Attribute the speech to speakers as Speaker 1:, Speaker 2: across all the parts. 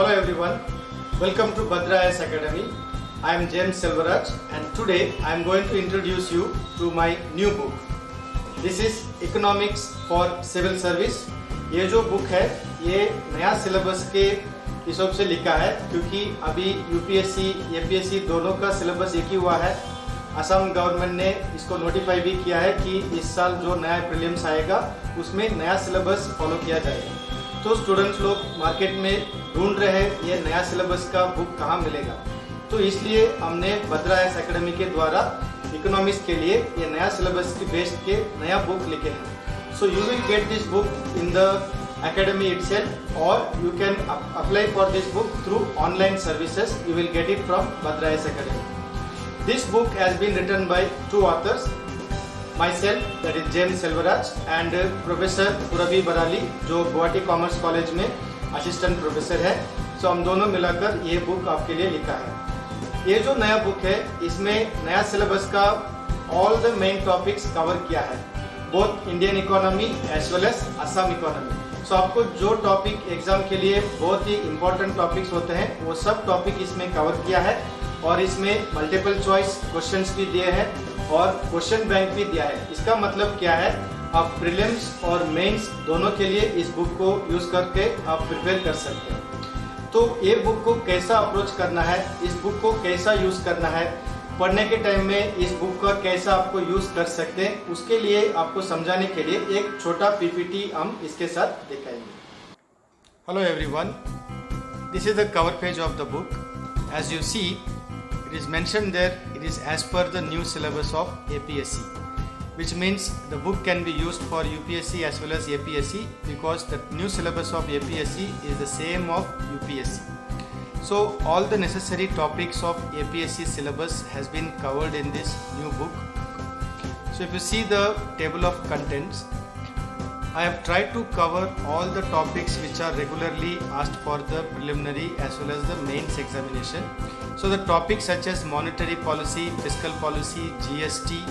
Speaker 1: Hello everyone, welcome to Bhadra IAS Academy. I am James Selvaraj and today I am going to introduce you to my new book. This is Economics for Civil Service. ये जो book है ये नया syllabus के हिसाब से लिखा है क्योंकि अभी यूपीएससी एपीएससी दोनों का सिलेबस एक ही हुआ है। असम गवर्नमेंट ने इसको नोटिफाई भी किया है कि इस साल जो नया प्रीलिम्स आएगा उसमें नया सिलेबस फॉलो किया जाएगा। तो स्टूडेंट्स लोग मार्केट में ढूंढ रहे हैं ये नया सिलेबस का बुक कहाँ मिलेगा, तो इसलिए हमने भद्रा IAS एकेडमी के द्वारा इकोनॉमिक्स के लिए ये नया सिलेबस की बेस्ड के नया बुक लिखे हैं। So you will get this book in the academy itself or you can apply for this book through online services. You will get it from Bhadra IAS Academy. This book has been written by two authors, myself, that is James Selvaraj, and Professor Purabhi Barali, जो Guwahati commerce college में assistant professor है। सो हम दोनों मिलाकर ये book आपके लिए लिखा है। ये जो नया बुक है इसमें नया सिलेबस का all the main topics cover किया है, both Indian economy as well as Assam economy. So आपको जो टॉपिक एग्जाम के लिए बहुत ही इंपॉर्टेंट टॉपिक्स होते हैं वो सब टॉपिक इसमें कवर किया है और इसमें मल्टीपल चॉइस क्वेश्चंस भी दिए हैं और क्वेश्चन बैंक भी दिया है। इसका मतलब क्या है, आप प्रीलिम्स और मेंस दोनों के लिए इस बुक को यूज करके आप प्रिपेयर कर सकते हैं। तो ये बुक को कैसा अप्रोच करना है, इस बुक को कैसा यूज करना है, पढ़ने के टाइम में इस बुक का कैसा आपको यूज कर सकते हैं, उसके लिए आपको समझाने के लिए एक छोटा पीपीटी हम इसके साथ दिखाएंगे। Hello everyone, this is the cover page of the book. As you see, it is mentioned there it is as per the new syllabus of APSC, which means the book can be used for UPSC as well as APSC because the new syllabus of APSC is the same of UPSC. So all the necessary topics of APSC syllabus has been covered in this new book. So if you see the table of contents, I have tried to cover all the topics which are regularly asked for the preliminary as well as the mains examination. So the topics such as monetary policy, fiscal policy, GST,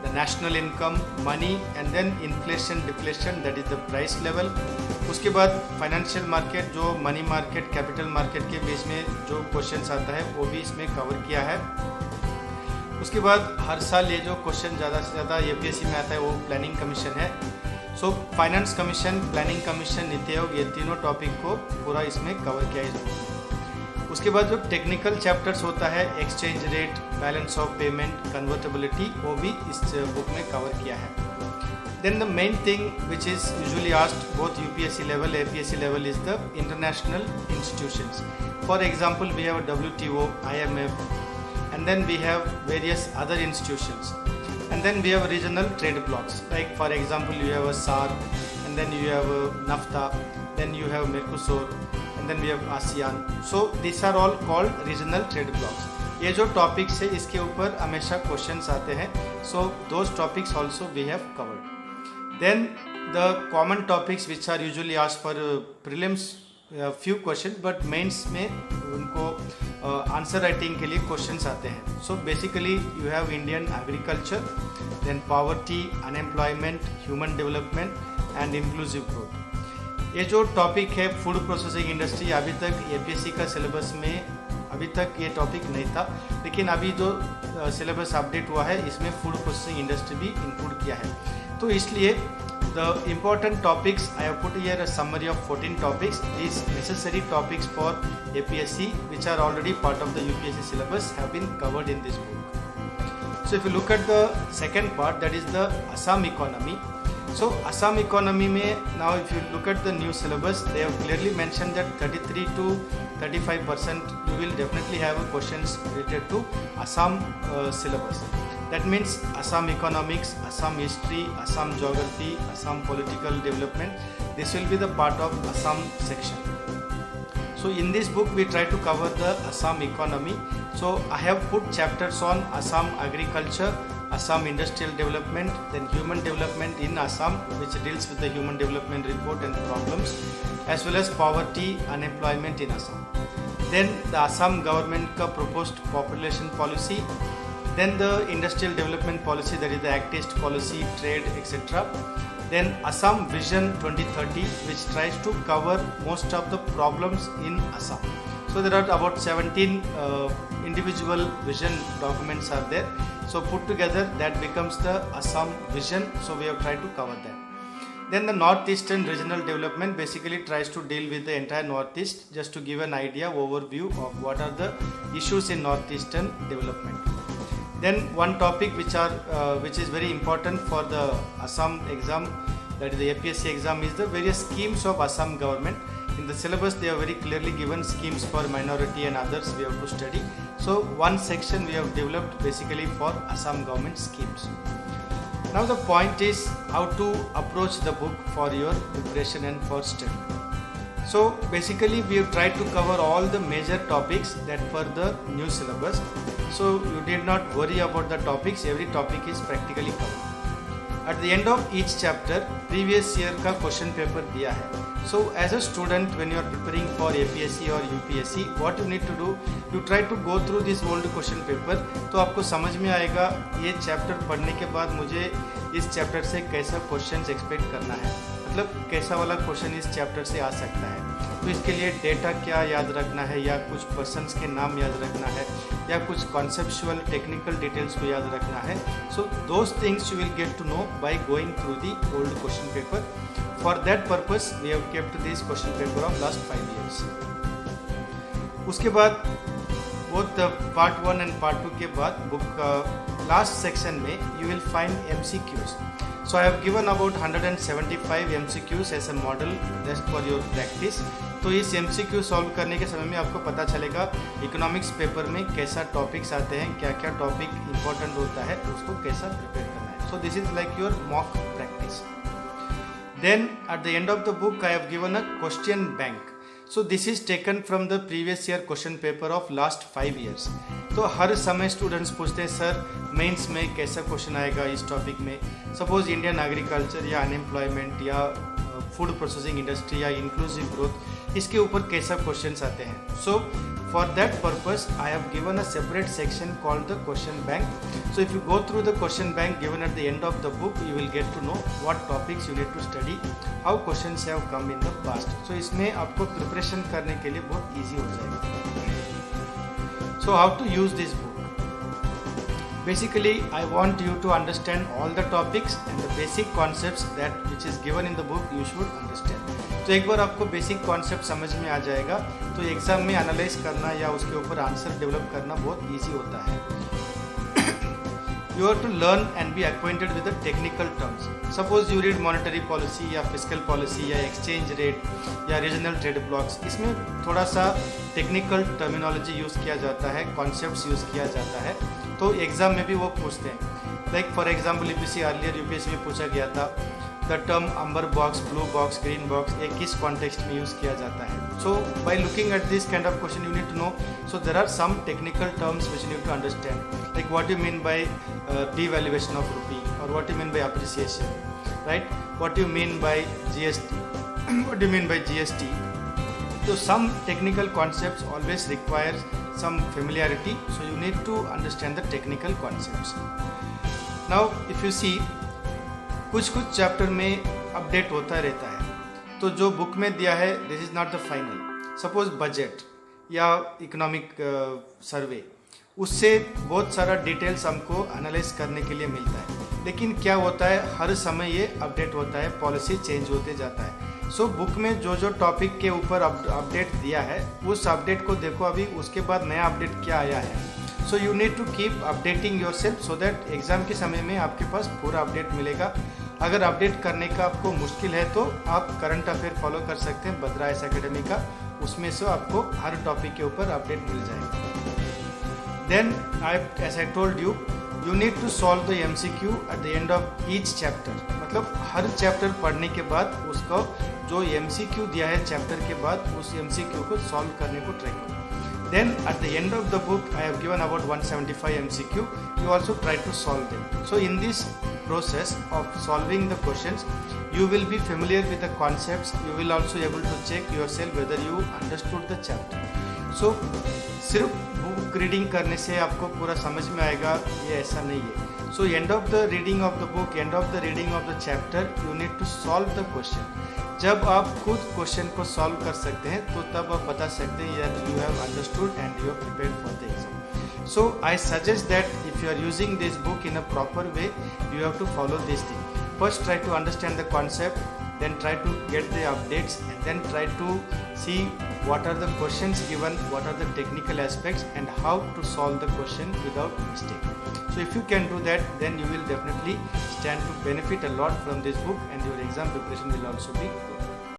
Speaker 1: the national income, money and then inflation, deflation, that is the price level. उसके बाद financial market, जो money market, capital market के base में जो questions आता है वो भी इसमें कवर किया है। उसके बाद हर साल ये जो क्वेश्चन ज़्यादा से ज़्यादा एपीएससी में आता है वो प्लानिंग कमीशन है। So finance commission, planning commission, NITI Aayog, ये तीनों टॉपिक को पूरा इसमें कवर किया है इस बुक में। उसके बाद जो टेक्निकल चैप्टर्स होता है, exchange rate, balance of payment, convertibility, वो भी इस बुक में कवर किया है। Then the main thing which is usually asked both UPSC level, APSC level is the international institutions. For example we have WTO, IMF, and then we have various other institutions, and then we have regional trade blocks, like for example you have a SAARC, and then you have a NAFTA, then you have Mercosur, and then we have ASEAN. So these are all called regional trade blocks. ये जो topics है इसके ऊपर हमेशा questions आते हैं, so those topics also we have covered. Then the common topics which are usually asked for prelims, few questions, but mains में उनको आंसर राइटिंग के लिए क्वेश्चंस आते हैं। So basically you have Indian agriculture, then poverty, unemployment, human development and inclusive growth. ये जो topic है food processing industry, अभी तक एपीएससी का सिलेबस में अभी तक ये टॉपिक नहीं था, लेकिन अभी जो सिलेबस अपडेट हुआ है इसमें फूड प्रोसेसिंग इंडस्ट्री भी इंक्लूड किया है। तो इसलिए the important topics I have put here a summary of 14 topics. These necessary topics for APSC which are already part of the UPSC syllabus have been covered in this book. So if you look at the second part, that is the Assam economy. So Assam economy में now if you look at the new syllabus, they have clearly mentioned that 33 to 35% you will definitely have questions related to Assam syllabus. That means Assam economics, Assam history, Assam geography, Assam political development. This will be the part of Assam section. So in this book we try to cover the Assam economy. So I have put chapters on Assam agriculture, Assam industrial development, then human development in Assam, which deals with the human development report and problems, as well as poverty, unemployment in Assam. Then the Assam government ka proposed population policy, then the industrial development policy, that is the Act East policy, trade, etc. Then Assam Vision 2030, which tries to cover most of the problems in Assam. So there are about 17 individual vision documents are there. So put together that becomes the Assam Vision. So we have tried to cover that. Then the Northeastern Regional Development basically tries to deal with the entire Northeast, just to give an idea, overview of what are the issues in Northeastern development. Then one topic which is very important for the Assam exam, that is the APSC exam, is the various schemes of Assam government. In the syllabus they are very clearly given schemes for minority and others we have to study. So one section we have developed basically for Assam government schemes. Now the point is how to approach the book for your preparation and for study. So basically we have tried to cover all the major topics that were the new syllabus. So you did not worry about the topics, every topic is practically covered. At the end of each chapter, previous year का question paper दिया है. So as a student, when you are preparing for APSC or UPSC, what you need to do, you try to go through this old question paper. तो आपको समझ में आएगा ये chapter पढ़ने के बाद मुझे इस चैप्टर से कैसा क्वेश्चन एक्सपेक्ट करना है, मतलब कैसा वाला क्वेश्चन इस चैप्टर से आ सकता है. तो इसके लिए डेटा क्या याद रखना है, या कुछ पर्सन्स के नाम याद रखना है, या कुछ कॉन्सेप्चुअल टेक्निकल डिटेल्स को याद रखना है. So those things you will get to know by going through the old question paper. For that purpose we have kept this question paper of last 5 years. उसके बाद बोथ पार्ट 1 एंड पार्ट 2 के बाद book का last section में you will find MCQs. So I have given about 175 MCQs as a model just for your practice. तो इस MCQ solve करने के समय में आपको पता चलेगा इकोनॉमिक्स पेपर में कैसा टॉपिक्स आते हैं, क्या क्या टॉपिक इंपॉर्टेंट होता है, उसको कैसा प्रिपेयर करना है. So this is like your mock practice. Then at the end of the book I have given a question bank. So this is taken from the previous year question paper of last 5 years. तो हर समय students पूछते हैं sir mains में कैसा question आएगा इस topic में. Suppose Indian agriculture या अनएम्प्लॉयमेंट या फूड प्रोसेसिंग इंडस्ट्री या इंक्लूसिव ग्रोथ, इसके ऊपर कैसा क्वेश्चंस आते हैं. So for that purpose I have given a separate section called the question bank. So if you go through the question bank given at the end of the book you will get to know what topics you need to study, how questions have come in the past. सो इसमें आपको preparation करने के लिए बहुत easy हो जाएगा. So how to use this book? Basically, I want you to understand all the topics and the basic concepts that which is given in the book you should understand. तो एक बार आपको basic concept समझ में आ जाएगा तो exam में analyse करना या उसके ऊपर आंसर डेवलप करना बहुत ईजी होता है. You have to learn and be acquainted with the technical terms. Suppose you read monetary policy या fiscal policy या exchange rate या regional trade blocks, इसमें थोड़ा सा technical terminology यूज़ किया जाता है, concepts यूज़ किया जाता है, तो एग्ज़ाम में भी वो पूछते हैं. Like for example, if you see earlier UPSC में पूछा गया था the term amber box, blue box, green box, ये किस context में यूज़ किया जाता है. So by looking at this kind of question you need to know. So there are some technical terms which you need to understand, like what you mean by devaluation of rupee, or what you mean by appreciation, right? What you mean by GST, what do you mean by GST? So some technical concepts always require some familiarity, so you need to understand the technical concepts. Now if you see कुछ chapter में update होता रहता है, तो जो book में दिया है this is not the final. Suppose budget या इकोनॉमिक सर्वे, उससे बहुत सारा डिटेल्स हमको एनालाइज करने के लिए मिलता है, लेकिन क्या होता है हर समय ये अपडेट होता है, पॉलिसी चेंज होते जाता है. सो बुक में जो टॉपिक के ऊपर अपडेट दिया है उस अपडेट को देखो अभी, उसके बाद नया अपडेट क्या आया है. So you need to keep updating yourself so that exam के समय में आपके पास पूरा अपडेट मिलेगा. अगर अपडेट करने का आपको मुश्किल है तो आप करंट अफेयर फॉलो कर सकते हैं बद्रा आईएएस एकेडमी का, उसमें से आपको हर टॉपिक के ऊपर अपडेट मिल जाएगा. Then as I told you, you need to solve the MCQ at the end of each chapter. मतलब हर चैप्टर पढ़ने के बाद उसको जो MCQ दिया है चैप्टर के बाद उस MCQ को सॉल्व करने को ट्राई करो. Then at the end of the book I have given about 175 MCQ. You also try to solve them. So in this process of solving the questions, you will be familiar with the concepts. You will also able to check yourself whether you understood the chapter. सो सिर्फ book reading करने से आपको पूरा समझ में आएगा, ये ऐसा नहीं है। So end of the reading of the book, end of the reading of the chapter, you need to solve the question. जब आप खुद क्वेश्चन को सॉल्व कर सकते हैं तो तब आप बता सकते हैं यार you have understood and you have prepared for the exam. So I suggest that if you are using this book in a proper way, you have to follow this thing. First try to understand the concept, then try to get the updates, and then try to see what are the questions given, what are the technical aspects, and how to solve the question without mistake. So if you can do that, then you will definitely stand to benefit a lot from this book, and your exam preparation will also be good.